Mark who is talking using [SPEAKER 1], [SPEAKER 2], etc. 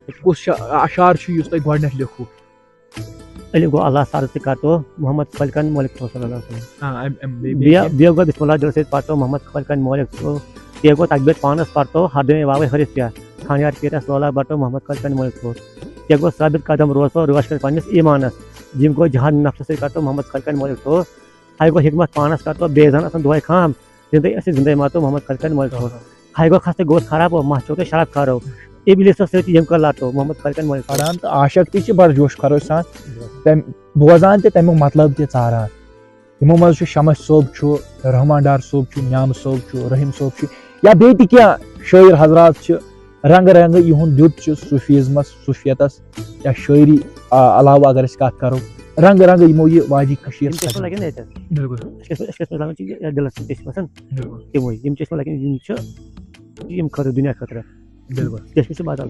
[SPEAKER 1] کس اشعار چھُ یُس تۄہہِ گۄڈنیٚتھ لیوٚکھوُ؟
[SPEAKER 2] علی گو اللہ سر سے کرتو محمد خلقن مولک صلی اللہ علیہ وسلم
[SPEAKER 1] بیٚیہِ
[SPEAKER 2] بیو گو بسم اللہ دل سے پڑھتو محمد خلقن مولک تو یہ گو تقبیر پانس پڑھتو ہر دن واوے حرف کیا خانیار پیرس لولا بٹو محمد خلقن مولک تو یہ گو ثابت قدم روزو روش کر پنس ایمانس جم گو جہاد نفس سے کرتو محمد خلقن مولک تو ہائی گو حکمت پانس کرتو بیزان اسن دعائے خام زندگی اسی زندگی ماتو محمد خلقن مولک تو ہائی گو خستے گوشت خراب ہو ماچو تو شراب کھارو ابلیس سۭتۍ یم کر لاتو محمد خلقن مولک
[SPEAKER 1] پران تو عاشق تہِ چھِ بڑٕ جوش خروش سان تم بوزان تہِ تمیُک مطلب تہِ ژاران یِمو منٛز چھُ شمس صٲب چھُ رحمان ڈار صٲب چھُ نیامہٕ صٲب چھُ رحیٖم صٲب چھُ یا بیٚیہِ تہِ کینٛہہ شٲعر حضرات چھِ رنگہٕ رنگہٕ یِہُنٛد دیُت چھُ صوفیزمس صوفیتس یا شٲعری علاوٕ اگر أسۍ کتھ کرو رنگہٕ رنگہٕ یِمو یہِ وادی کٔشیٖر
[SPEAKER 2] دلس تموے یم چشمہ لگن یم خطر دنیا خطرہ بالکل بدل